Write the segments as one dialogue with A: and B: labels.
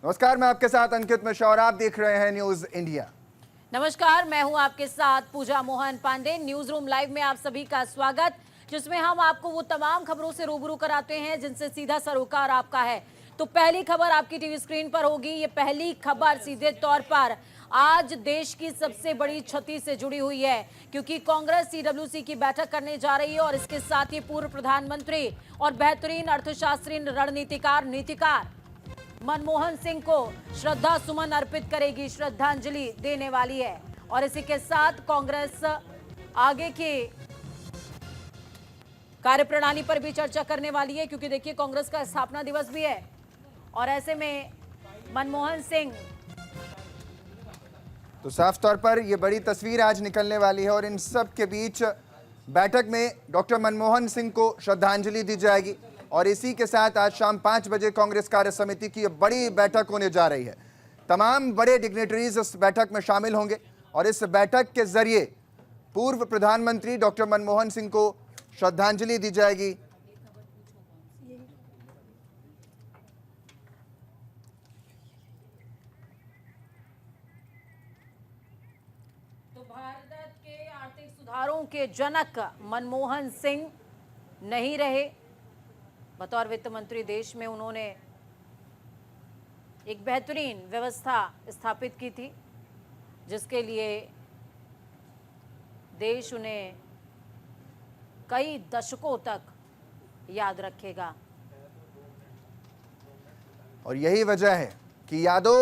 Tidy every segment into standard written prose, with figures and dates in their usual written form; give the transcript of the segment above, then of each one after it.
A: नमस्कार, मैं आपके साथ अंकित मिश्रा और आप देख रहे हैं न्यूज इंडिया।
B: नमस्कार, मैं हूं आपके साथ Pooja Mohan Pandey. News room live में आप सभी का स्वागत, जिसमें हम आपको वो तमाम खबरों से रूबरू कराते हैं जिनसे सीधा सरोकार आपका है। तो पहली खबर आपकी टीवी स्क्रीन पर होगी। ये पहली खबर सीधे तौर पर आज देश की सबसे बड़ी क्षति से जुड़ी हुई है, क्योंकि कांग्रेस सीडब्ल्यूसी की बैठक करने जा रही है और इसके साथ ही पूर्व प्रधानमंत्री और बेहतरीन अर्थशास्त्री नीतिकार मनमोहन सिंह को श्रद्धा सुमन अर्पित करेगी, श्रद्धांजलि देने वाली है। और इसी के साथ कांग्रेस आगे की कार्यप्रणाली पर भी चर्चा करने वाली है, क्योंकि देखिए कांग्रेस का स्थापना दिवस भी है और ऐसे में मनमोहन सिंह
A: तो साफ तौर पर यह बड़ी तस्वीर आज निकलने वाली है और इन सब के बीच बैठक में डॉक्टर मनमोहन सिंह को श्रद्धांजलि दी जाएगी। और इसी के साथ आज शाम 5 बजे कांग्रेस कार्य समिति की यह बड़ी बैठक होने जा रही है। तमाम बड़े डिग्नेटरीज इस बैठक में शामिल होंगे और इस बैठक के जरिए पूर्व प्रधानमंत्री डॉक्टर मनमोहन सिंह को श्रद्धांजलि दी जाएगी।
B: तो भारत के आर्थिक सुधारों के जनक मनमोहन सिंह नहीं रहे। बतौर वित्त मंत्री देश में उन्होंने एक बेहतरीन व्यवस्था स्थापित की थी, जिसके लिए देश उन्हें कई दशकों तक याद रखेगा।
A: और यही वजह है कि यादों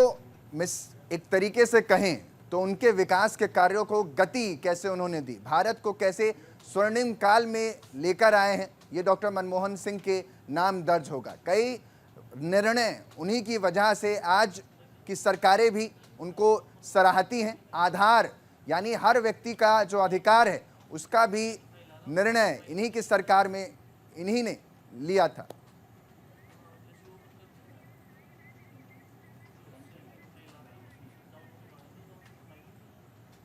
A: में एक तरीके से कहें तो उनके विकास के कार्यों को गति कैसे उन्होंने दी, भारत को कैसे स्वर्णिम काल में लेकर आए हैं, ये डॉक्टर मनमोहन सिंह के नाम दर्ज होगा। कई निर्णय उन्हीं की वजह से आज की सरकारें भी उनको सराहती हैं। आधार यानी हर व्यक्ति का जो अधिकार है उसका भी निर्णय इन्हीं की सरकार में इन्हीं ने लिया था।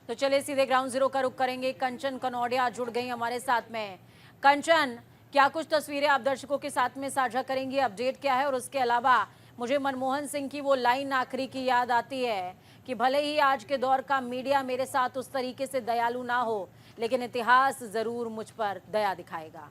B: तो चलिए सीधे ग्राउंड जीरो का रुख करेंगे। कंचन कनौडिया जुड़ गई हमारे साथ में। कंचन, क्या कुछ तस्वीरें आप दर्शकों के साथ में साझा करेंगी, अपडेट क्या है? और उसके अलावा मुझे मनमोहन सिंह की वो लाइन आखिरी की याद आती है कि भले ही आज के दौर का मीडिया मेरे साथ उस तरीके से दयालु ना हो, लेकिन इतिहास जरूर मुझ पर दया दिखाएगा।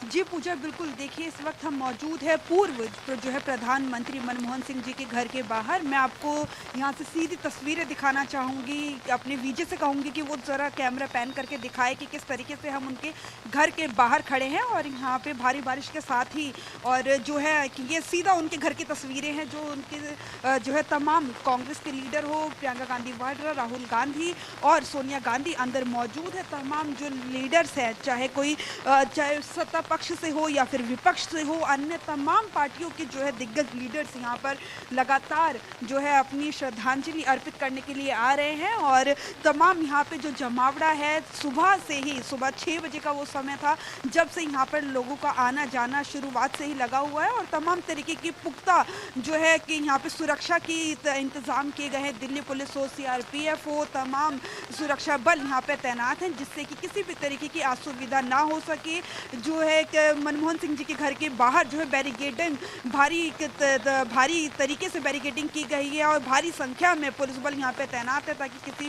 C: जी पूजा, बिल्कुल। देखिए, इस वक्त हम मौजूद है पूर्व जो है प्रधानमंत्री मनमोहन सिंह जी के घर के बाहर। मैं आपको यहाँ से सीधी तस्वीरें दिखाना चाहूँगी। अपने वीजे से कहूँगी कि वो ज़रा कैमरा पैन करके दिखाए कि किस तरीके से हम उनके घर के बाहर खड़े हैं और यहाँ पे भारी बारिश के साथ ही और जो है कि ये सीधा उनके घर की तस्वीरें हैं, जो उनके जो है तमाम कांग्रेस के लीडर हो, प्रियंका गांधी वाड्रा, राहुल गांधी और सोनिया गांधी अंदर मौजूद है। तमाम जो लीडर्स हैं, चाहे सत्ता पक्ष से हो या फिर विपक्ष से हो, अन्य तमाम पार्टियों के जो है दिग्गज लीडर्स यहाँ पर लगातार जो है अपनी श्रद्धांजलि अर्पित करने के लिए आ रहे हैं। और तमाम यहाँ पे जो जमावड़ा है, सुबह से ही, सुबह 6 बजे का वो समय था जब से यहाँ पर लोगों का आना जाना शुरुआत से ही लगा हुआ है। और तमाम तरीके की पुख्ता जो है कि यहाँ पे सुरक्षा की इंतजाम किए गए हैं। दिल्ली पुलिस हो, CRPF हो, तमाम सुरक्षा बल यहाँ पे तैनात हैं, जिससे कि किसी भी तरीके की असुविधा ना हो सके। जो है मनमोहन सिंह जी के घर के बाहर जो है बैरिकेडिंग भारी तरीके से बैरिकेडिंग की गई है और भारी संख्या में पुलिस बल यहाँ पे तैनात है, ताकि किसी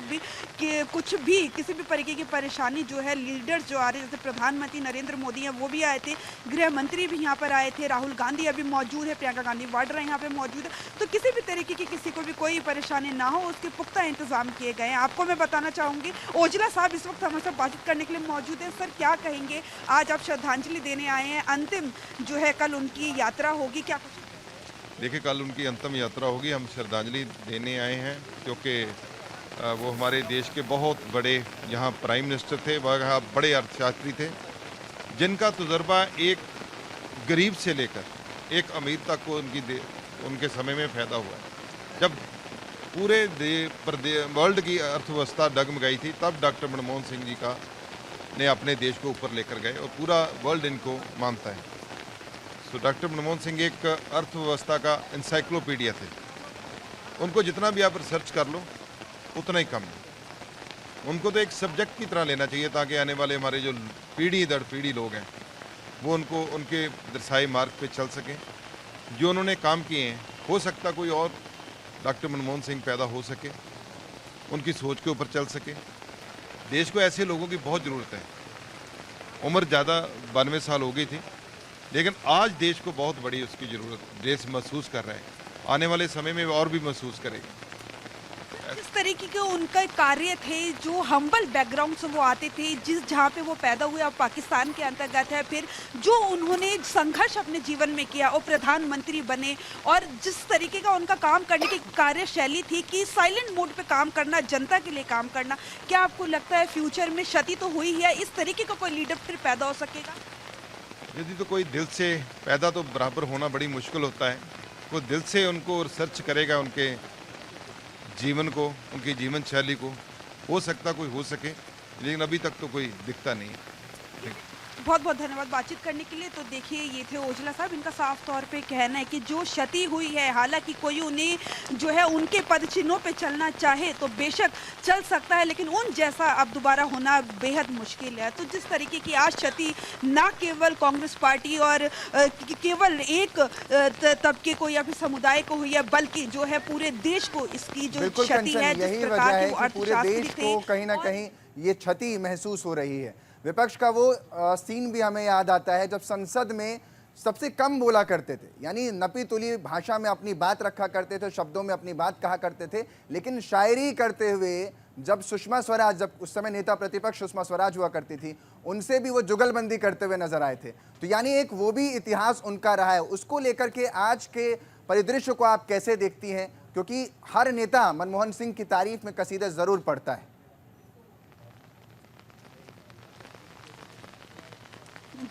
C: भी तरीके की परेशानी जो है लीडर्स जो आ रहे हैं, जैसे प्रधानमंत्री नरेंद्र मोदी हैं वो भी आए थे, गृह मंत्री भी यहाँ पर आए थे, राहुल गांधी अभी मौजूद है, प्रियंका गांधी वाड्रा यहाँ पे मौजूद है। तो किसी भी तरीके की किसी को भी कोई परेशानी ना हो, उसके पुख्ता इंतजाम किए गए हैं। आपको मैं बताना चाहूँगी, ओजला साहब इस वक्त हमारे साथ बातचीत करने के लिए मौजूद है। सर, क्या कहेंगे, आज आप श्रद्धांजलि देने आए हैं, अंतिम जो है कल उनकी यात्रा होगी, क्या कुछ?
D: देखिए, कल उनकी अंतिम यात्रा होगी। हम श्रद्धांजलि देने आए हैं क्योंकि वो हमारे देश के बहुत बड़े यहाँ प्राइम मिनिस्टर थे, वह बड़े अर्थशास्त्री थे, जिनका तजुर्बा एक गरीब से लेकर एक अमीर तक को उनके समय में पैदा हुआ है। जब पूरे वर्ल्ड की अर्थव्यवस्था डगमगाई थी, तब डॉक्टर मनमोहन सिंह जी ने अपने देश को ऊपर लेकर गए और पूरा वर्ल्ड इनको मानता है। तो डॉक्टर मनमोहन सिंह एक अर्थव्यवस्था का इंसाइक्लोपीडिया थे। उनको जितना भी आप रिसर्च कर लो उतना ही कम है। उनको तो एक सब्जेक्ट की तरह लेना चाहिए, ताकि आने वाले हमारे जो पीढ़ी दर पीढ़ी लोग हैं वो उनको उनके दर्शाए मार्ग पे चल सकें। जो उन्होंने काम किए हैं, हो सकता कोई और डॉक्टर मनमोहन सिंह पैदा हो सके, उनकी सोच के ऊपर चल सके। देश को ऐसे लोगों की बहुत ज़रूरत है। उम्र ज़्यादा 92 साल हो गई थी, लेकिन आज देश को बहुत बड़ी उसकी ज़रूरत देश महसूस कर रहा है। आने वाले समय में और भी महसूस करेगा।
C: जिस तरीके के उनका कार्य थे, जो हम्बल बैकग्राउंड से वो आते थे, जहाँ पे वो पैदा हुए, अब पाकिस्तान के अंतर्गत है, फिर जो उन्होंने संघर्ष अपने जीवन में किया और प्रधानमंत्री बने, और जिस तरीके का उनका काम करने की कार्यशैली थी कि साइलेंट मोड पे काम करना, जनता के लिए काम करना, क्या आपको लगता है फ्यूचर में क्षति तो हुई है, इस तरीके का कोई लीडर फिर पैदा हो सकेगा?
D: यदि तो कोई दिल से पैदा तो बराबर होना बड़ी मुश्किल होता है। वो दिल से उनको रिसर्च करेगा, उनके जीवन को, उनकी जीवन शैली को, हो सकता कोई हो सके, लेकिन अभी तक तो कोई दिखता नहीं है।
C: बहुत बहुत धन्यवाद बातचीत करने के लिए। तो देखिए, ये थे ओजला साहब। इनका साफ तौर पे कहना है कि जो क्षति हुई है, हालांकि कोई उन्हें जो है उनके पद चिन्हों पे चलना चाहे तो बेशक चल सकता है, लेकिन उन जैसा अब दोबारा होना बेहद मुश्किल है। तो जिस तरीके की आज क्षति ना केवल कांग्रेस पार्टी और केवल एक तबके को या फिर समुदाय को हुई है, बल्कि जो है पूरे देश को इसकी जो
A: बिल्कुल
C: क्षति
A: कंचन,
C: है,
A: यही
C: जिस
A: वजह
C: प्रकार
A: है
C: की वो
A: कि पूरे
C: अर्थशास्त्री
A: देश
C: थे
A: को कहीं ना कहीं ये क्षति महसूस हो रही है। विपक्ष का वो सीन भी हमें याद आता है जब संसद में सबसे कम बोला करते थे, यानी नपी तुली भाषा में अपनी बात रखा करते थे, शब्दों में अपनी बात कहा करते थे, लेकिन शायरी करते हुए जब सुषमा स्वराज, जब उस समय नेता प्रतिपक्ष सुषमा स्वराज हुआ करती थी, उनसे भी वो जुगलबंदी करते हुए नजर आए थे। तो यानी एक वो भी इतिहास उनका रहा है। उसको लेकर के आज के परिदृश्य को आप कैसे देखती हैं? क्योंकि हर नेता मनमोहन सिंह की तारीफ में कसीदे जरूर पढ़ता है।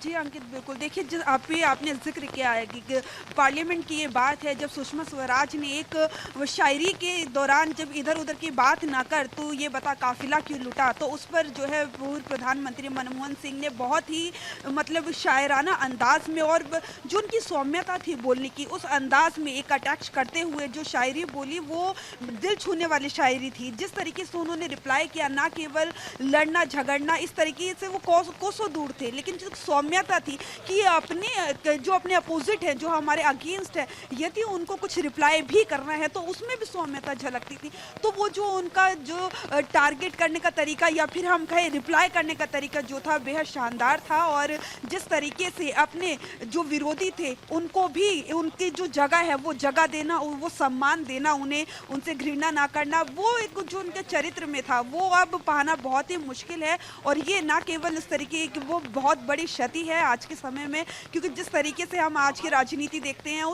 C: जी अंकित, बिल्कुल। देखिए, जिस आपने जिक्र किया है कि पार्लियामेंट की ये बात है, जब सुषमा स्वराज ने एक शायरी के दौरान जब इधर उधर की बात ना कर तो ये बता काफिला क्यों लुटा, तो उस पर जो है पूर्व प्रधानमंत्री मनमोहन सिंह ने बहुत ही मतलब शायराना अंदाज में और जो उनकी सौम्यता थी बोलने की, उस अंदाज में एक अटैच करते हुए जो शायरी बोली, वो दिल छूने वाली शायरी थी। जिस तरीके से उन्होंने रिप्लाई किया, ना केवल लड़ना झगड़ना, इस तरीके से वो कोसों दूर थे, लेकिन जो सौम्यता थी कि अपने अपोजिट है, जो हमारे अगेंस्ट है, यदि उनको कुछ रिप्लाई भी करना है तो उसमें भी सौम्यता झलकती थी। तो वो जो उनका जो टारगेट करने का तरीका या फिर हम कहें रिप्लाई करने का तरीका जो था, बेहद शानदार था। और जिस तरीके से अपने जो विरोधी थे उनको भी उनकी जो जगह है वो जगह देना, वो सम्मान देना, उन्हें उनसे घृणा ना करना, वो एक जो उनके चरित्र में था, वो अब पाना बहुत ही मुश्किल है। और ये ना केवल इस तरीके की वो बहुत बड़ी क्षति है आज के समय में, क्योंकि जिस तरीके से हम आज की राजनीति देखते हैं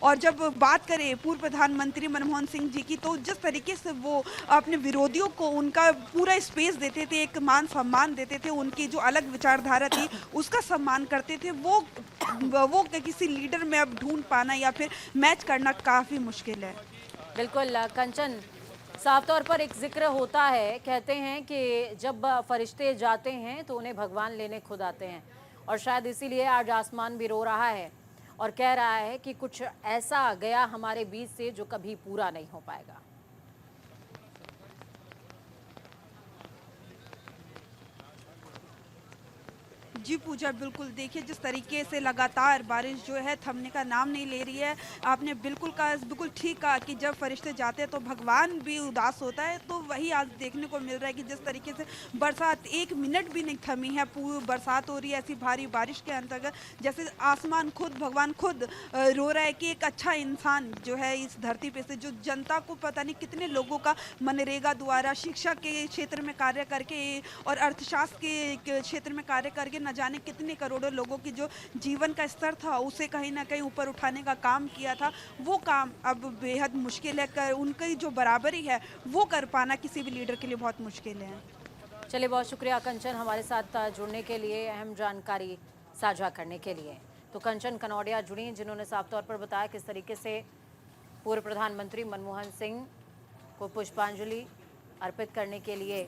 C: और जब बात करें पूर्व प्रधानमंत्री मनमोहन सिंह जी की, तो जिस तरीके से वो अपने विरोधियों को उनका पूरा स्पेस देते थे, एक मान सम्मान देते थे, उनकी जो अलग विचारधारा थी उसका सम्मान करते थे, वो किसी लीडर में अब ढूंढ पाना या फिर मैच करना काफी मुश्किल है।
B: बिल्कुल कंचन, साफ तौर पर एक जिक्र होता है, कहते हैं कि जब फरिश्ते जाते हैं तो उन्हें भगवान लेने खुद आते हैं, और शायद इसीलिए आज आसमान भी रो रहा है और कह रहा है कि कुछ ऐसा गया हमारे बीच से जो कभी पूरा नहीं हो पाएगा।
C: जी पूजा, बिल्कुल। देखिए, जिस तरीके से लगातार बारिश जो है थमने का नाम नहीं ले रही है, आपने बिल्कुल ठीक कहा कि जब फरिश्ते जाते हैं तो भगवान भी उदास होता है। तो वही आज देखने को मिल रहा है कि जिस तरीके से बरसात एक मिनट भी नहीं थमी है, पूरी बरसात हो रही है ऐसी भारी बारिश के अंतर्गत, जैसे आसमान खुद, भगवान खुद रो रहा है कि एक अच्छा इंसान जो है इस धरती पे से, जो जनता को पता नहीं कितने लोगों का मनरेगा द्वारा, शिक्षा के क्षेत्र में कार्य करके और अर्थशास्त्र के क्षेत्र में कार्य करके न जाने कितने करोड़ों लोगों की जो जीवन का स्तर था उसे कहीं ना कहीं ऊपर उठाने का काम किया था, वो काम अब बेहद मुश्किल है। उनकी जो बराबरी है वो कर पाना किसी भी लीडर के लिए बहुत मुश्किल है।
B: चलिए, बहुत शुक्रिया कंचन हमारे साथ जुड़ने के लिए, अहम जानकारी साझा करने के लिए। तो कंचन कनौडिया जुड़ी, जिन्होंने साफ तौर पर बताया किस तरीके से पूर्व प्रधानमंत्री मनमोहन सिंह को पुष्पांजलि अर्पित करने के लिए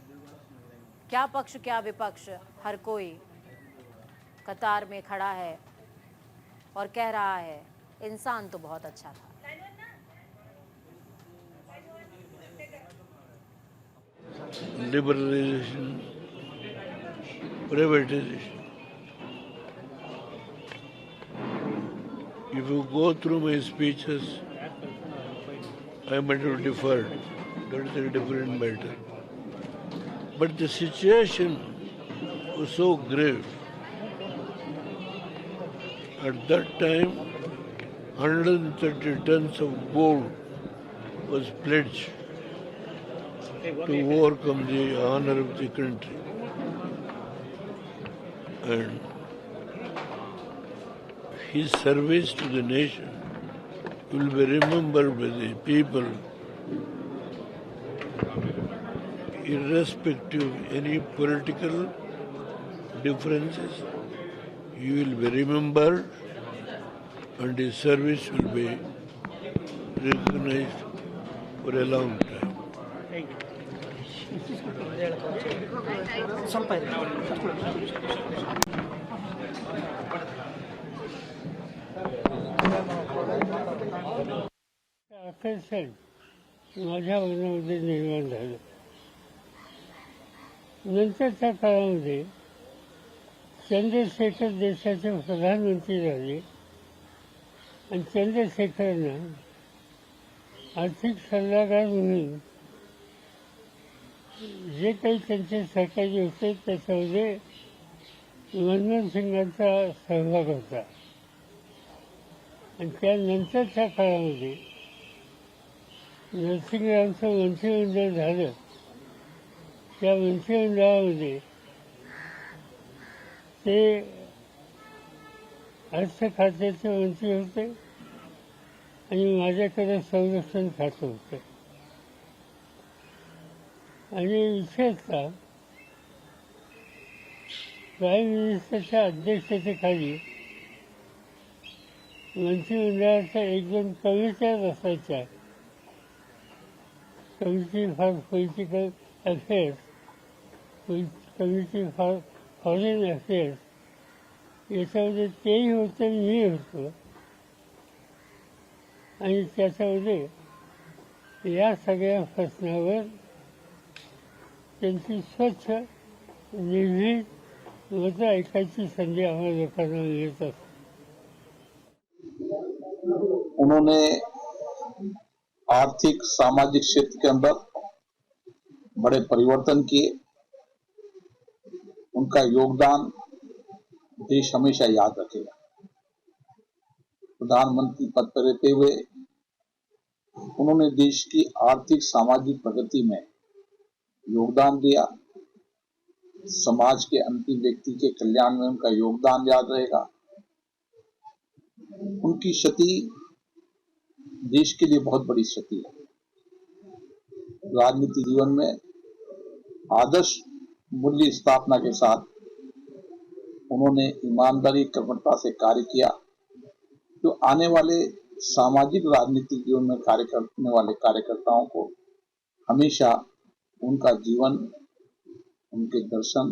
B: क्या पक्ष क्या विपक्ष, हर कोई कतार में खड़ा है और कह रहा है इंसान तो बहुत अच्छा था।
E: Liberalisation, privatisation, If you go through my speeches, I might have deferred. That is a different matter. But the situation was so grave. At that time, 130 tons of gold was pledged to overcome the honor of the country. And his service to the nation will be remembered by the people irrespective of any political differences. You will be remembered and his service will be recognized for a long time.
F: अखेर माझ्या मनामध्ये निर्माण झालं. नंतरच्या काळामध्ये चंद्रशेखर देशाचे प्रधानमंत्री झाले आणि चंद्रशेखरांना आर्थिक सल्लागार म्हणून जे काही त्यांचे सहकारी होते त्याच्यामध्ये मनमोहन सिंगांचा सहभाग होता. आणि त्यानंतरच्या काळामध्ये नरसिंहरावांचं मंत्रिमंडळ झालं. त्या मंत्रिमंडळामध्ये ते अर्थ खात्याचे मंत्री होते आणि माझ्याकडे संरक्षण खातं होतं. आणि विशेषतः प्राईम मिनिस्टरच्या अध्यक्षतेखाली मंत्रिमंडळाच्या एक दोन कमिट्या असायच्या. Committee for political affairs, committee for foreign affairs, याच्यामध्ये तेही होते मी होतो. आणि त्याच्यामध्ये या सगळ्या प्रश्नावर त्यांची स्वच्छ निर्भीड मतं ऐकायची संधी आम्हाला लोकांना मिळत असते.
G: उन्होंने आर्थिक सामाजिक क्षेत्र के अंदर बड़े परिवर्तन किए. उनका योगदान देश हमेशा याद रखेगा. प्रधानमंत्री पद पर रहते हुए उन्होंने देश की आर्थिक सामाजिक प्रगति में योगदान दिया. समाज के अंतिम व्यक्ति के कल्याण में उनका योगदान याद रहेगा. उनकी क्षति देश के लिए बहुत बड़ी क्षति है. राजनीतिक जीवन में आदर्श मूल्य स्थापना के साथ उन्होंने ईमानदारी कर्मठता से कार्य किया. जो आने वाले सामाजिक राजनीतिक जीवन में कार्य करने वाले कार्यकर्ताओं को हमेशा उनका जीवन, उनके दर्शन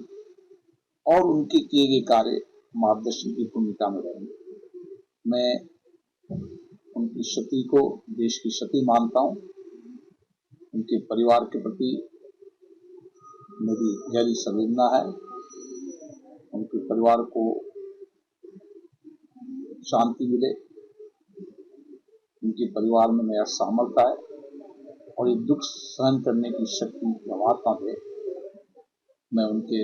G: और उनके किए गए कार्य मार्गदर्शन की भूमिका में रहेंगे. मैं उनकी क्षति को देश की क्षति मानता हूं. उनके परिवार के प्रति मेरी गहरी संवेदना है. उनके परिवार को शांति मिले, उनके परिवार में नया सामर्थ्य आए और ये दुख सहन करने की शक्ति परमात्मा दे. मैं उनके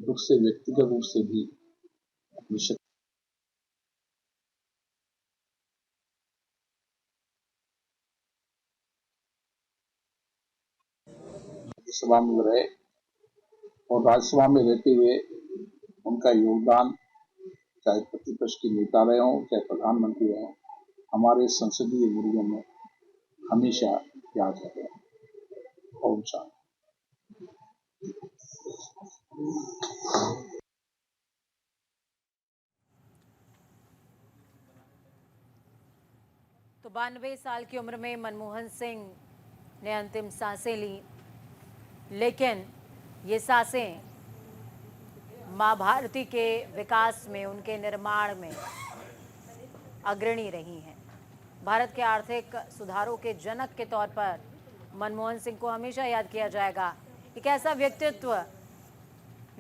G: दुख से व्यक्तिगत रूप से भी अपनी शक्ति सभा में रहे और राज्यसभा में रहते हुए उनका योगदान, चाहे प्रतिपक्ष के नेता रहे हों, चाहे प्रधानमंत्री रहे हों, हमारे संसदीय मूल्यों में हमेशा याद रहेगा. ओम शांति.
B: तो 92 साल की उम्र में मनमोहन सिंह ने अंतिम सांसें ली, लेकिन ये सांसें माँ भारती के विकास में, उनके निर्माण में अग्रणी रही हैं. भारत के आर्थिक सुधारों के जनक के तौर पर मनमोहन सिंह को हमेशा याद किया जाएगा. एक ऐसा व्यक्तित्व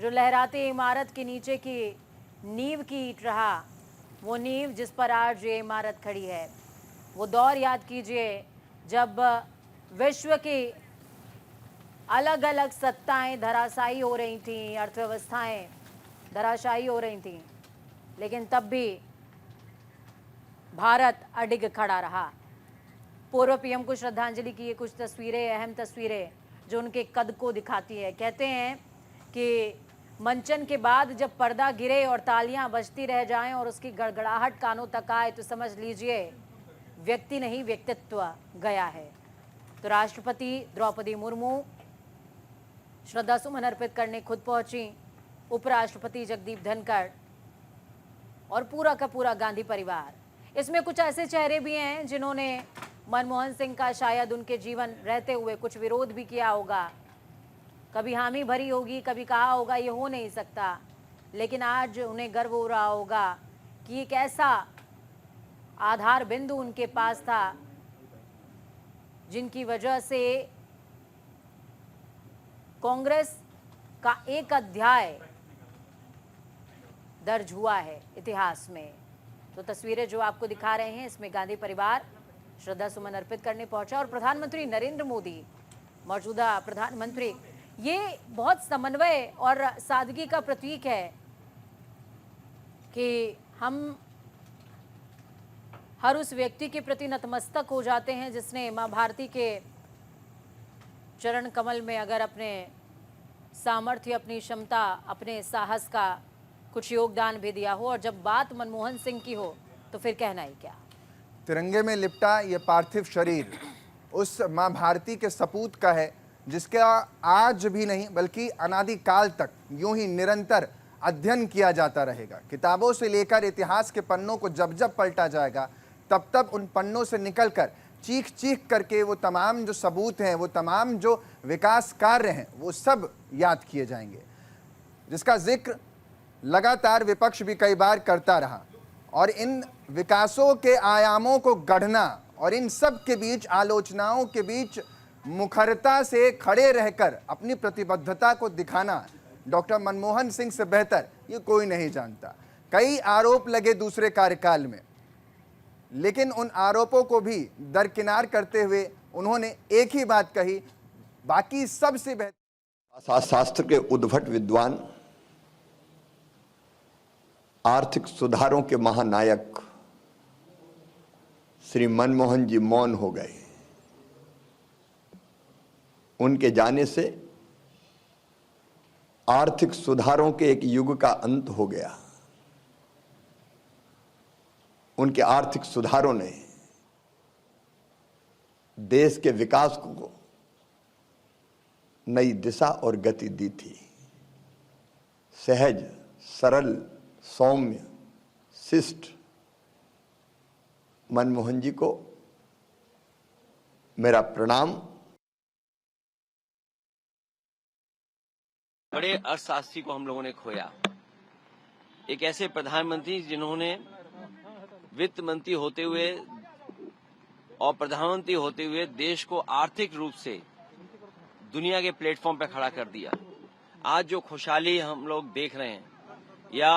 B: जो लहराती इमारत के नीचे की नींव की ईंट रहा, वो नींव जिस पर आज ये इमारत खड़ी है। वो दौर याद कीजिए जब विश्व की अलग अलग सत्ताएं धराशायी हो रही थीं, अर्थव्यवस्थाएं धराशायी हो रही थीं, लेकिन तब भी भारत अडिग खड़ा रहा। पूर्व पीएम को श्रद्धांजलि की ये कुछ तस्वीरें, अहम तस्वीरें जो उनके कद को दिखाती है। कहते हैं कि मंचन के बाद जब पर्दा गिरे और तालियां बजती रह जाएं और उसकी गड़गड़ाहट कानों तक आए तो समझ लीजिए व्यक्ति नहीं व्यक्तित्व गया है। तो राष्ट्रपति द्रौपदी मुर्मू श्रद्धा सुमन अर्पित करने खुद पहुंची, उपराष्ट्रपति जगदीप धनखड़ और पूरा का पूरा गांधी परिवार। इसमें कुछ ऐसे चेहरे भी हैं जिन्होंने मनमोहन सिंह का शायद उनके जीवन रहते हुए कुछ विरोध भी किया होगा, कभी हामी भरी होगी, कभी कहा होगा ये हो नहीं सकता, लेकिन आज उन्हें गर्व हो रहा होगा कि एक ऐसा आधार बिंदु उनके पास था जिनकी वजह से कांग्रेस का एक अध्याय दर्ज हुआ है इतिहास में। तो तस्वीरें जो आपको दिखा रहे हैं इसमें गांधी परिवार श्रद्धा सुमन अर्पित करने पहुंचा और प्रधानमंत्री नरेंद्र मोदी, मौजूदा प्रधानमंत्री, ये बहुत समन्वय और सादगी का प्रतीक है कि हम हर उस व्यक्ति के प्रति नतमस्तक हो जाते हैं जिसने मां भारती के चरण कमल में अगर अपने सामर्थ्य, अपनी क्षमता, अपने साहस का कुछ योगदान भी दिया हो। और जब बात मनमोहन सिंह की हो तो फिर कहना ही क्या।
A: तिरंगे में लिपटा ये पार्थिव शरीर उस मां भारती के सपूत का है जिसका आज भी नहीं बल्कि अनादिकाल तक यूं ही निरंतर अध्ययन किया जाता रहेगा। किताबों से लेकर इतिहास के पन्नों को जब जब पलटा जाएगा तब तब उन पन्नों से निकलकर चीख चीख करके वो तमाम जो सबूत हैं, वो तमाम जो विकास कार्य हैं, वो सब याद किए जाएंगे, जिसका जिक्र लगातार विपक्ष भी कई बार करता रहा। और इन विकासों के आयामों को गढ़ना और इन सब के बीच आलोचनाओं के बीच मुखरता से खड़े रहकर अपनी प्रतिबद्धता को दिखाना डॉक्टर मनमोहन सिंह से बेहतर ये कोई नहीं जानता। कई आरोप लगे दूसरे कार्यकाल में, लेकिन उन आरोपों को भी दरकिनार करते हुए उन्होंने एक ही बात कही, बाकी सबसे बेहतर।
H: शास्त्र के उद्भट विद्वान, आर्थिक सुधारों के महानायक श्री मनमोहन जी मौन हो गए। उनके जाने से आर्थिक सुधारों के एक युग का अंत हो गया। उनके आर्थिक सुधारों ने देश के विकास को नई दिशा और गति दी थी। सहज, सरल, सौम्य, शिष्ट मनमोहन जी को मेरा प्रणाम।
I: बड़े अर्थशास्त्री को हम लोगों ने खोया, एक ऐसे प्रधानमंत्री जिन्होंने वित्त मंत्री होते हुए और प्रधानमंत्री होते हुए देश को आर्थिक रूप से दुनिया के प्लेटफॉर्म पर खड़ा कर दिया। आज जो खुशहाली हम लोग देख रहे हैं या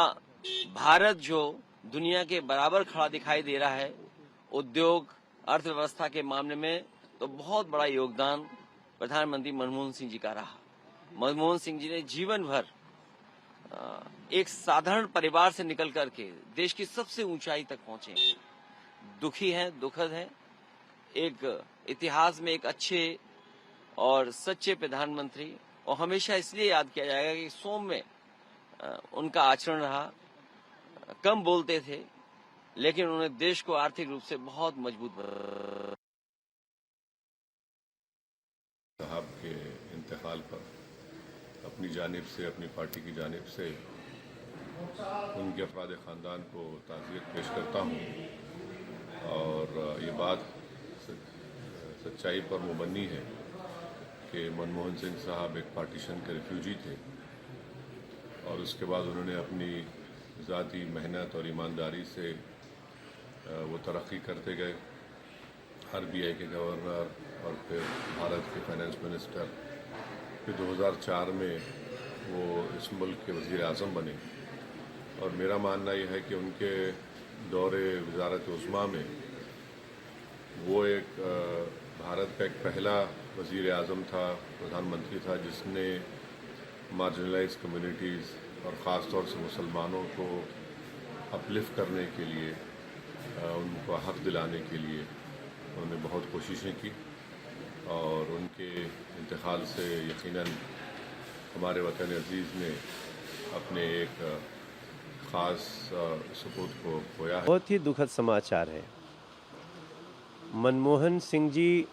I: भारत जो दुनिया के बराबर खड़ा दिखाई दे रहा है उद्योग, अर्थव्यवस्था के मामले में, तो बहुत बड़ा योगदान प्रधानमंत्री मनमोहन सिंह जी का रहा। मनमोहन सिंह जी ने जीवन भर एक साधारण परिवार से निकल करके देश की सबसे ऊंचाई तक पहुंचे। दुखी हैं, दुखद हैं। एक इतिहास में एक अच्छे और सच्चे प्रधानमंत्री, और हमेशा इसलिए याद किया जाएगा कि सौम्य उनका आचरण रहा। कम बोलते थे लेकिन उन्होंने देश को आर्थिक रूप से बहुत मजबूत बनाया।
J: साहब के इंतकाल पर अपनी जानिब से, अपनी पार्टी की जानिब से उनके अफराद खानदान को ताज़ियत पेश करता हूँ। और ये बात सच्चाई पर मुबन्नी है कि मनमोहन सिंह साहब एक पार्टीशन के रिफ्यूजी थे और उसके बाद उन्होंने अपनी ज़ाती मेहनत और ईमानदारी से वो तरक्की करते गए। RBI के गवर्नर और फिर भारत के फाइनेंस मिनिस्टर, फिर 2004 में वो इस मुल्क के वज़ीर आज़म बने। और मेरा मानना यह है कि उनके दौरे वजारत उस्मा में वो एक भारत का एक पहला वज़ीर आज़म था, प्रधानमंत्री था, जिसने मार्जिनलाइज कम्युनिटीज़ और ख़ास तौर से मुसलमानों को अपलिफ्ट करने के लिए, उनको हक दिलाने के लिए उन्होंने बहुत कोशिशें की और उनके इंतकाल से यकीनन हमारे वतन अजीज़ ने अपने एक ख़ास सपूत को खोया है।
K: बहुत ही दुखद समाचार है। मनमोहन सिंह जी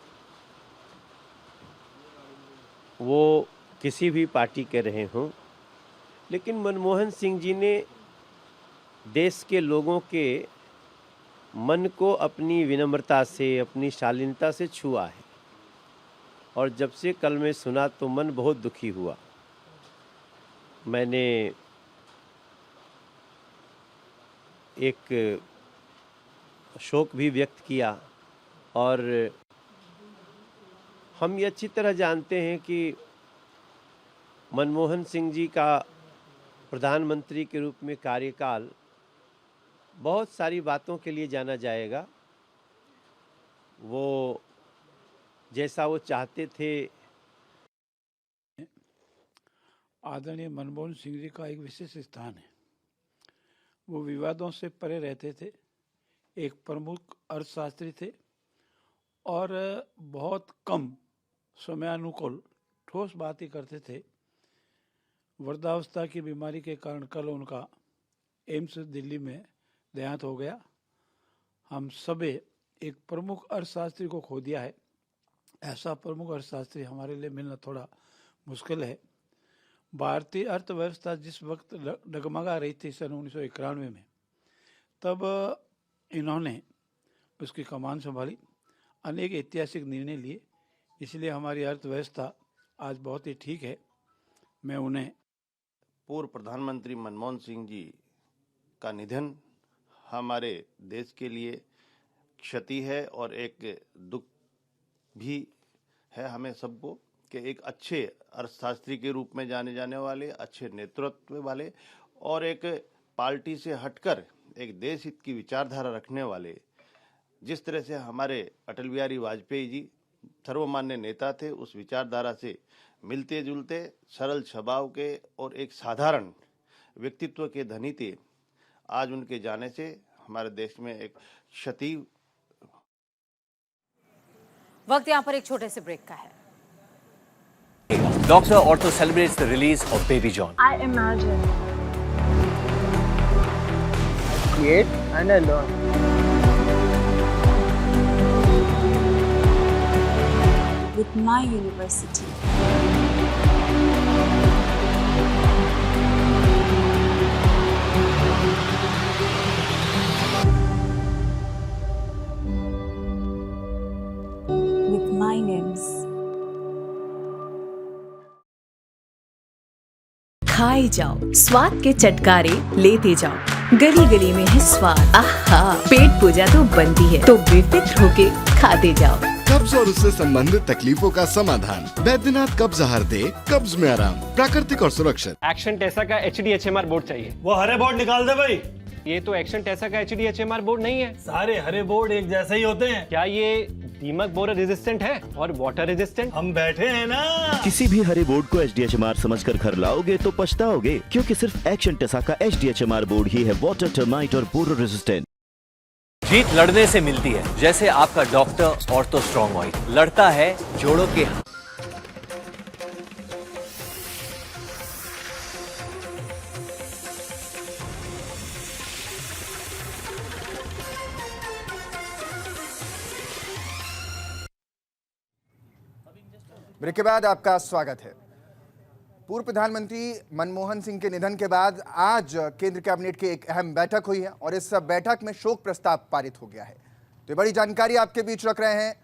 K: वो किसी भी पार्टी के रहे हों, लेकिन मनमोहन सिंह जी ने देश के लोगों के मन को अपनी विनम्रता से, अपनी शालीनता से छुआ है और जब से कल मैं सुना तो मन बहुत दुखी हुआ। मैंने एक शोक भी व्यक्त किया और हम ये अच्छी तरह जानते हैं कि मनमोहन सिंह जी का प्रधानमंत्री के रूप में कार्यकाल बहुत सारी बातों के लिए जाना जाएगा। वो जैसा वो चाहते थे।
F: आदरणीय मनमोहन सिंह जी का एक विशेष स्थान है। वो विवादों से परे रहते थे, एक प्रमुख अर्थशास्त्री थे और बहुत कम समयानुकूल ठोस बात ही करते थे। वृद्धावस्था की बीमारी के कारण कल उनका एम्स दिल्ली में देहांत हो गया। हम सभी एक प्रमुख अर्थशास्त्री को खो दिया है। ऐसा प्रमुख अर्थशास्त्री हमारे लिए मिलना थोड़ा मुश्किल है। भारतीय अर्थव्यवस्था जिस वक्त डगमगा रही थी सन 1991 में, तब इन्होंने उसकी कमान संभाली, अनेक ऐतिहासिक निर्णय लिए, इसलिए हमारी अर्थव्यवस्था आज बहुत ही ठीक है। मैं उन्हें
L: पूर्व प्रधानमंत्री मनमोहन सिंह जी का निधन हमारे देश के लिए क्षति है और एक दुख भी है हमें सबको कि एक अच्छे अर्थशास्त्री के रूप में जाने जाने वाले, अच्छे नेतृत्व वाले और एक पार्टी से हटकर एक देश हित की विचारधारा रखने वाले, जिस तरह से हमारे अटल बिहारी वाजपेयी जी सर्वमान्य नेता थे, उस विचारधारा से मिलते जुलते, सरल स्वभाव के और एक साधारण व्यक्तित्व के धनी थे। आज उनके जाने से हमारे देश में एक क्षति।
B: वक्त यहाँ पर एक छोटे से ब्रेक का है।
M: Dr. Ortho celebrates the release of Baby John.
N: I imagine.
O: I create and I learn.
N: With my university. With my names.
P: खाए जाओ, स्वाद के चटकारे लेते जाओ, गली गली में है स्वाद। आहा, पेट पूजा तो बनती है, तो बेफिक्र होके खाते जाओ।
Q: कब्ज और उससे संबंधित तकलीफों का समाधान, बैद्यनाथ कब्ज आहार दे, कब्ज में आराम, प्राकृतिक और सुरक्षित।
R: एक्शन टेसा का HDHMR बोर्ड चाहिए।
S: वो हरे बोर्ड निकाल दे भाई।
R: ये तो एक्शन टेसा का HDHMR बोर्ड नहीं है।
S: सारे हरे बोर्ड एक जैसे ही होते हैं।
R: क्या ये दीमक बोरर रेजिस्टेंट है और वाटर रेजिस्टेंट?
S: हम बैठे हैं ना।
T: किसी भी हरे बोर्ड को HDHMR समझकर घर लाओगे तो पछताओगे, क्योंकि सिर्फ एक्शन टेसा का HDHMR बोर्ड ही है वाटर, टर्माइट और बोरर रेजिस्टेंट।
M: जीत लड़ने से मिलती है, जैसे आपका डॉक्टर ऑर्थो स्ट्रॉन्ग ऑयल लड़ता है जोड़ों के।
A: ब्रेक के बाद आपका स्वागत है। पूर्व प्रधानमंत्री मनमोहन सिंह के निधन के बाद आज केंद्र कैबिनेट की एक अहम बैठक हुई है और इस बैठक में शोक प्रस्ताव पारित हो गया है। तो बड़ी जानकारी आपके बीच रख रहे हैं।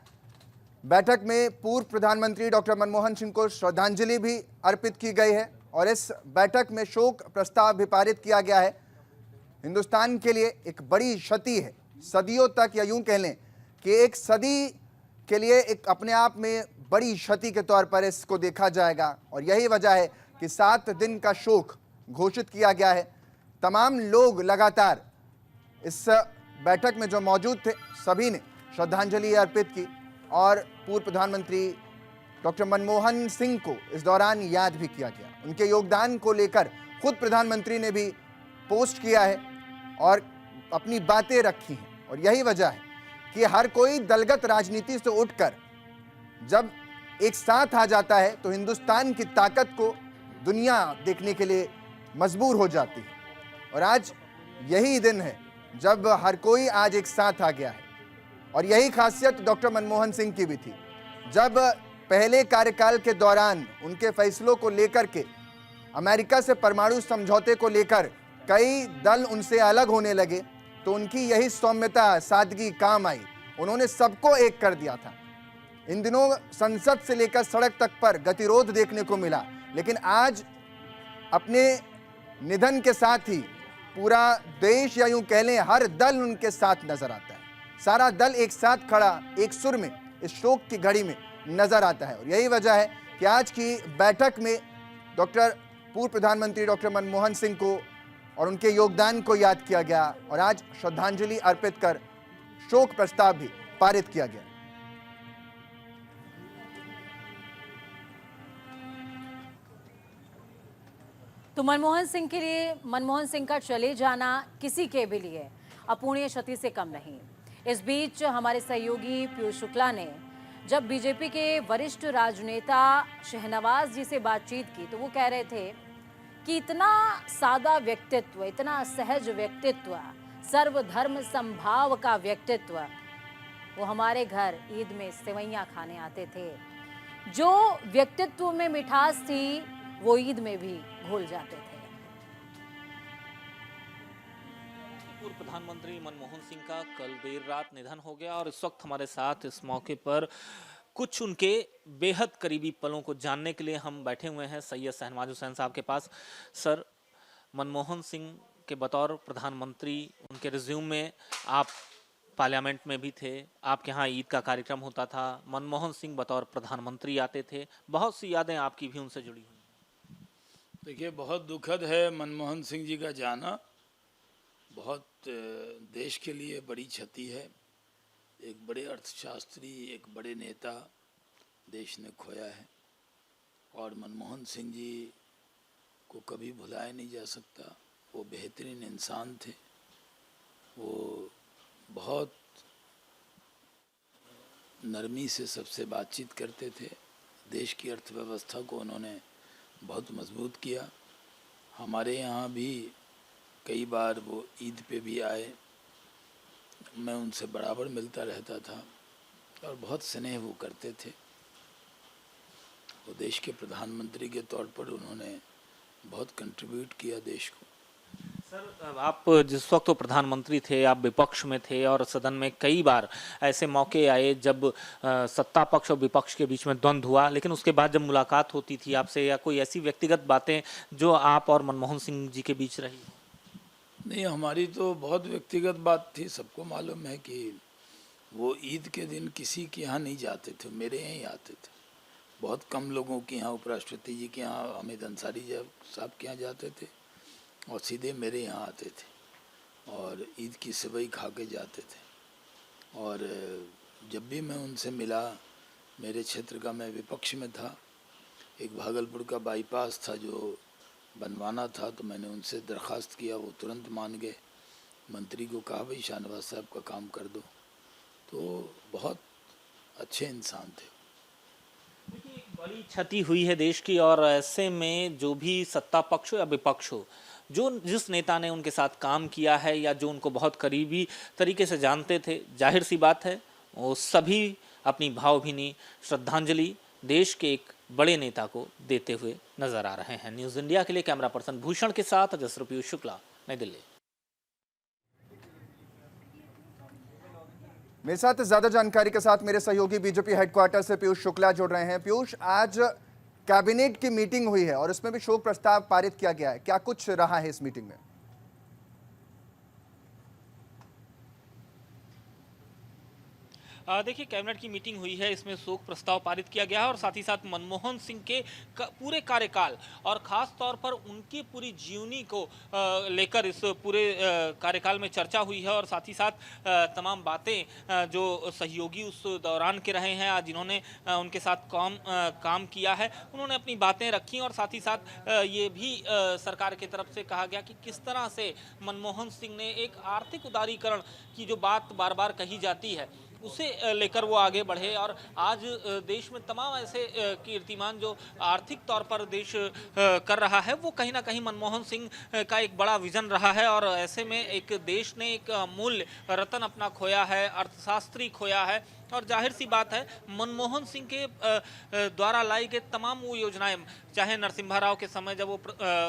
A: बैठक में पूर्व प्रधानमंत्री डॉक्टर मनमोहन सिंह को श्रद्धांजलि भी अर्पित की गई है और इस बैठक में शोक प्रस्ताव भी पारित किया गया है। हिंदुस्तान के लिए एक बड़ी क्षति है, सदियों तक, या यूं कह लें कि एक सदी के लिए एक अपने आप में बड़ी क्षति के तौर पर इसको देखा जाएगा और यही वजह है कि 7 दिन का शोक घोषित किया गया है। तमाम लोग लगातार इस बैठक में जो मौजूद थे सभी ने श्रद्धांजलि अर्पित की और पूर्व प्रधानमंत्री डॉक्टर मनमोहन सिंह को इस दौरान याद भी किया गया। उनके योगदान को लेकर खुद प्रधानमंत्री ने भी पोस्ट किया है और अपनी बातें रखी हैं और यही वजह है कि हर कोई दलगत राजनीति से उठकर जब एक साथ आ जाता है तो हिंदुस्तान की ताकत को दुनिया देखने के लिए मजबूर हो जाती है। और आज यही दिन है जब हर कोई आज एक साथ आ गया है और यही खासियत डॉक्टर मनमोहन सिंह की भी थी। जब पहले कार्यकाल के दौरान उनके फैसलों को लेकर के अमेरिका से परमाणु समझौते को लेकर कई दल उनसे अलग होने लगे तो उनकी यही सौम्यता, सादगी काम आई। उन्होंने सबको एक कर दिया था। इन दिनों संसद से लेकर सड़क तक पर गतिरोध देखने को मिला, लेकिन आज अपने निधन के साथ ही पूरा देश या यूं कह लें हर दल उनके साथ नजर आता है। सारा दल एक साथ खड़ा एक सुर में इस शोक की घड़ी में नजर आता है और यही वजह है कि आज की बैठक में पूर्व प्रधानमंत्री डॉक्टर मनमोहन सिंह को और उनके योगदान को याद किया गया और आज श्रद्धांजलि अर्पित कर शोक प्रस्ताव भी पारित किया गया।
B: तो मनमोहन सिंह के लिए, मनमोहन सिंह का चले जाना किसी के भी लिए अपूर्णीय क्षति से कम नहीं। इस बीच हमारे सहयोगी पीयूष शुक्ला ने जब बीजेपी के वरिष्ठ राजनेता शहनवाज जी से बातचीत की तो वो कह रहे थे कि इतना सादा व्यक्तित्व, इतना सहज व्यक्तित्व, सर्वधर्म समभाव का व्यक्तित्व, वो हमारे घर ईद में सेवैयां खाने आते थे। जो व्यक्तित्व में मिठास थी वो ईद में भी घुल जाते थे।
U: पूर्व प्रधानमंत्री मनमोहन सिंह का कल देर रात निधन हो गया और इस वक्त हमारे साथ इस मौके पर कुछ उनके बेहद करीबी पलों को जानने के लिए हम बैठे हुए हैं सैयद शहनवाज हुसैन साहब के पास। सर, मनमोहन सिंह के बतौर प्रधानमंत्री उनके रिज्यूम में आप पार्लियामेंट में भी थे, आपके यहाँ ईद का कार्यक्रम होता था, मनमोहन सिंह बतौर प्रधानमंत्री आते थे, बहुत सी यादें आपकी भी उनसे जुड़ी हुई।
F: देखिए, बहुत दुखद है मनमोहन सिंह जी का जाना, बहुत देश के लिए बड़ी क्षति है। एक बड़े अर्थशास्त्री, एक बड़े नेता देश ने खोया है और मनमोहन सिंह जी को कभी भुलाया नहीं जा सकता। वो बेहतरीन इंसान थे, वो बहुत नरमी से सबसे बातचीत करते थे। देश की अर्थव्यवस्था को उन्होंने बहुत मजबूत किया। हमारे यहाँ भी कई बार वो ईद पे भी आए, मैं उनसे बराबर मिलता रहता था और बहुत स्नेह वो करते थे। वो देश के प्रधानमंत्री के तौर पर उन्होंने बहुत कंट्रीब्यूट किया देश को।
U: सर, आप जिस वक्त तो प्रधानमंत्री थे, आप विपक्ष में थे और सदन में कई बार ऐसे मौके आए जब सत्ता पक्ष और विपक्ष के बीच में द्वंद्व हुआ, लेकिन उसके बाद जब मुलाकात होती थी आपसे या कोई ऐसी व्यक्तिगत बातें जो आप और मनमोहन सिंह जी के बीच रही?
F: नहीं, हमारी तो बहुत व्यक्तिगत बात थी। सबको मालूम है कि वो ईद के दिन किसी के यहाँ नहीं जाते थे, मेरे यहाँ ही आते थे। बहुत कम लोगों के यहाँ, उपराष्ट्रपति जी के यहाँ, हामिद अंसारी साहब के यहाँ जाते थे और सीधे मेरे यहाँ आते थे और ईद की सेवई खा के जाते थे। और जब भी मैं उनसे मिला, मेरे क्षेत्र का, मैं विपक्ष में था, एक भागलपुर का बाईपास था जो बनवाना था, तो मैंने उनसे दरख्वास्त किया, वो तुरंत मान गए। मंत्री को कहा भाई शाहनवाज साहब का काम कर दो, तो बहुत अच्छे इंसान थे।
U: एक बड़ी क्षति हुई है देश की और ऐसे में जो भी सत्ता पक्ष हो या विपक्ष हो, जो जिस नेता ने उनके साथ काम किया है या जो उनको बहुत करीबी तरीके से जानते थे, जाहिर सी बात है वो सभी अपनी भावभीनी श्रद्धांजलि देश के एक बड़े नेता को देते हुए नजर आ रहे हैं। न्यूज़ इंडिया के लिए कैमरा पर्सन भूषण के साथ जसर पीयूष शुक्ला, नई दिल्ली।
A: मेरे साथ ज्यादा जानकारी के साथ मेरे सहयोगी बीजेपी हेडक्वार्टर से पीयूष शुक्ला जुड़ रहे हैं। पीयूष, आज कैबिनेट की मीटिंग हुई है और इसमें भी शोक प्रस्ताव पारित किया गया है, क्या कुछ रहा है इस मीटिंग में?
U: देखिए, कैबिनेट की मीटिंग हुई है, इसमें शोक प्रस्ताव पारित किया गया है और साथ ही साथ मनमोहन सिंह के पूरे कार्यकाल और खास तौर पर उनकी पूरी जीवनी को लेकर इस पूरे कार्यकाल में चर्चा हुई है और साथ ही साथ तमाम बातें जो सहयोगी उस दौरान के रहे हैं, आज जिन्होंने उनके साथ काम किया है, उन्होंने अपनी बातें रखी और साथ ही साथ ये भी सरकार की तरफ से कहा गया कि किस तरह से मनमोहन सिंह ने एक आर्थिक उदारीकरण की जो बात बार बार कही जाती है उसे लेकर वो आगे बढ़े और आज देश में तमाम ऐसे कीर्तिमान जो आर्थिक तौर पर देश कर रहा है, वो कहीं ना कहीं मनमोहन सिंह का एक बड़ा विजन रहा है और ऐसे में एक देश ने एक अमूल्य रतन अपना खोया है, अर्थशास्त्री खोया है और जाहिर सी बात है मनमोहन सिंह के द्वारा लाई गई तमाम वो योजनाएं, चाहे नरसिम्हा राव के समय जब वो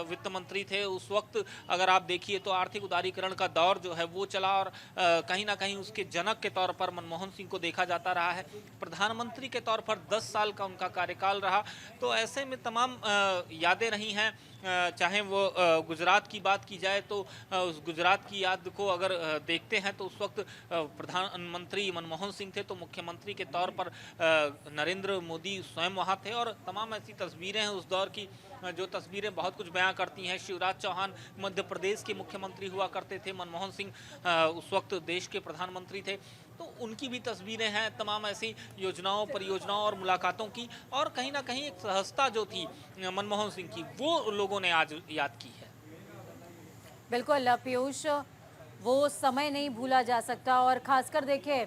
U: वित्त मंत्री थे, उस वक्त अगर आप देखिए तो आर्थिक उदारीकरण का दौर जो है वो चला और कहीं ना कहीं उसके जनक के तौर पर मनमोहन सिंह को देखा जाता रहा है। प्रधानमंत्री के तौर पर 10 साल का उनका कार्यकाल रहा, तो ऐसे में तमाम यादें रही हैं। चाहे वो गुजरात की बात की जाए तो उस गुजरात की याद को अगर देखते हैं तो उस वक्त प्रधानमंत्री मनमोहन सिंह थे, तो मुख्यमंत्री के तौर पर नरेंद्र मोदी स्वयं वहाँ थे और तमाम ऐसी तस्वीरें हैं उस दौर की जो तस्वीरें बहुत कुछ बयां करती हैं। शिवराज चौहान मध्य प्रदेश के मुख्यमंत्री हुआ करते थे, मनमोहन सिंह उस वक्त देश के प्रधानमंत्री थे, तो उनकी भी तस्वीरें हैं तमाम ऐसी योजनाओं, परियोजनाओं और मुलाकातों की और कहीं ना कहीं एक सहजता जो थी मनमोहन सिंह की, वो लोगों ने आज याद की है।
B: बिल्कुल पीयूष, वो समय नहीं भूला जा सकता और खासकर देखिए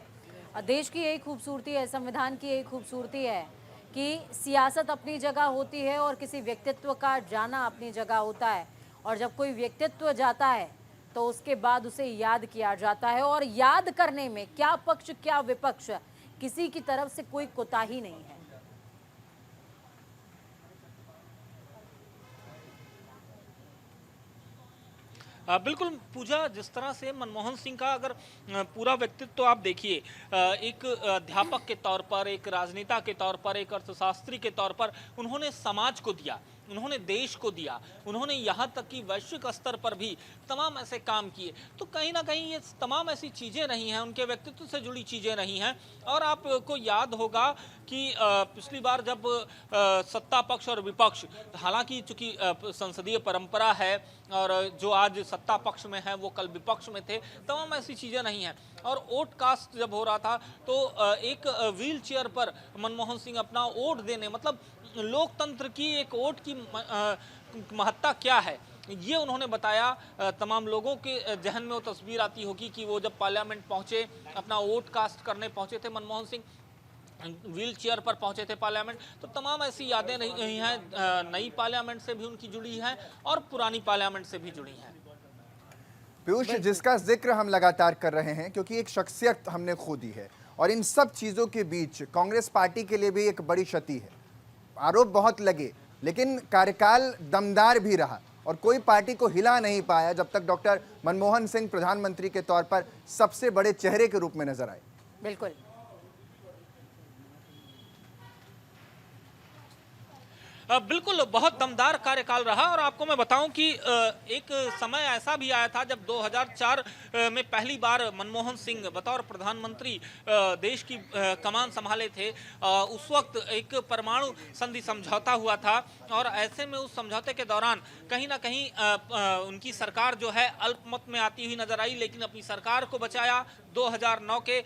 B: देश की यही खूबसूरती है, संविधान की यही खूबसूरती है कि सियासत अपनी जगह होती है और किसी व्यक्तित्व का जाना अपनी जगह होता है और जब कोई व्यक्तित्व जाता है तो उसके बाद उसे याद किया जाता है और याद करने में क्या पक्ष क्या विपक्ष, किसी की तरफ से कोई कोताही नहीं है।
U: बिल्कुल पूजा, जिस तरह से मनमोहन सिंह का अगर पूरा व्यक्तित्व तो आप देखिए, एक अध्यापक के तौर पर, एक राजनेता के तौर पर, एक अर्थशास्त्री के तौर पर उन्होंने समाज को दिया, उन्होंने देश को दिया, उन्होंने यहाँ तक कि वैश्विक स्तर पर भी तमाम ऐसे काम किए, तो कहीं ना कहीं ये तमाम ऐसी चीज़ें रही हैं, उनके व्यक्तित्व से जुड़ी चीज़ें रही हैं। और आपको याद होगा कि पिछली बार जब सत्ता पक्ष और विपक्ष, हालांकि चूंकि संसदीय परंपरा है और जो आज सत्ता पक्ष में है वो कल विपक्ष में थे, तमाम ऐसी चीज़ें नहीं हैं और वोट कास्ट जब हो रहा था तो एक व्हील चेयर पर मनमोहन सिंह अपना वोट देने, मतलब लोकतंत्र की एक वोट की महत्ता क्या है ये उन्होंने बताया। तमाम लोगों के जहन में वो तस्वीर आती होगी कि वो जब पार्लियामेंट पहुंचे, अपना वोट कास्ट करने पहुंचे थे, मनमोहन सिंह व्हील चेयर पर पहुंचे थे पार्लियामेंट, तो तमाम ऐसी यादें रही हैं, नई पार्लियामेंट से भी उनकी जुड़ी हैं और पुरानी पार्लियामेंट से भी जुड़ी हैं।
A: पीयूष, जिसका जिक्र हम लगातार कर रहे हैं क्योंकि एक शख्सियत हमने खो दी है और इन सब चीज़ों के बीच कांग्रेस पार्टी के लिए भी एक बड़ी क्षति है। आरोप बहुत लगे लेकिन कार्यकाल दमदार भी रहा और कोई पार्टी को हिला नहीं पाया जब तक डॉक्टर मनमोहन सिंह प्रधानमंत्री के तौर पर सबसे बड़े चेहरे के रूप में नजर आए।
B: बिल्कुल
U: बिल्कुल बहुत दमदार कार्यकाल रहा और आपको मैं बताऊं कि एक समय ऐसा भी आया था जब 2004 में पहली बार मनमोहन सिंह बतौर प्रधानमंत्री देश की कमान संभाले थे। उस वक्त एक परमाणु संधि समझौता हुआ था और ऐसे में उस समझौते के दौरान कहीं ना कहीं उनकी सरकार जो है अल्पमत में आती हुई नजर आई, लेकिन अपनी सरकार को बचाया। 2009 के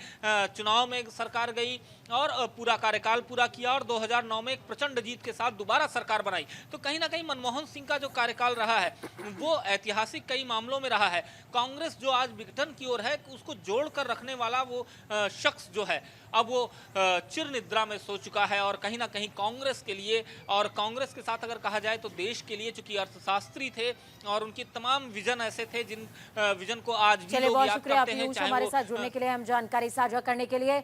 U: चुनाव में सरकार गई और पूरा कार्यकाल पूरा किया और 2009 में एक प्रचंड जीत के साथ दोबारा सरकार बनाई। तो कहीं ना कहीं मनमोहन सिंह का जो कार्यकाल रहा है वो ऐतिहासिक कई मामलों में रहा है। कांग्रेस जो आज विघटन की ओर है उसको जोड़कर रखने वाला वो शख्स जो है अब वो चिर निद्रा में सो चुका है और कहीं ना कहीं कांग्रेस के लिए और कांग्रेस के साथ अगर कहा जाए तो देश के लिए, चूंकि अर्थशास्त्री थे और उनके तमाम विजन ऐसे थे जिन विजन को आज भी लोग याद करते हैं।
B: हमारे साथ जुड़ने के लिए, हम जानकारी साझा करने के लिए।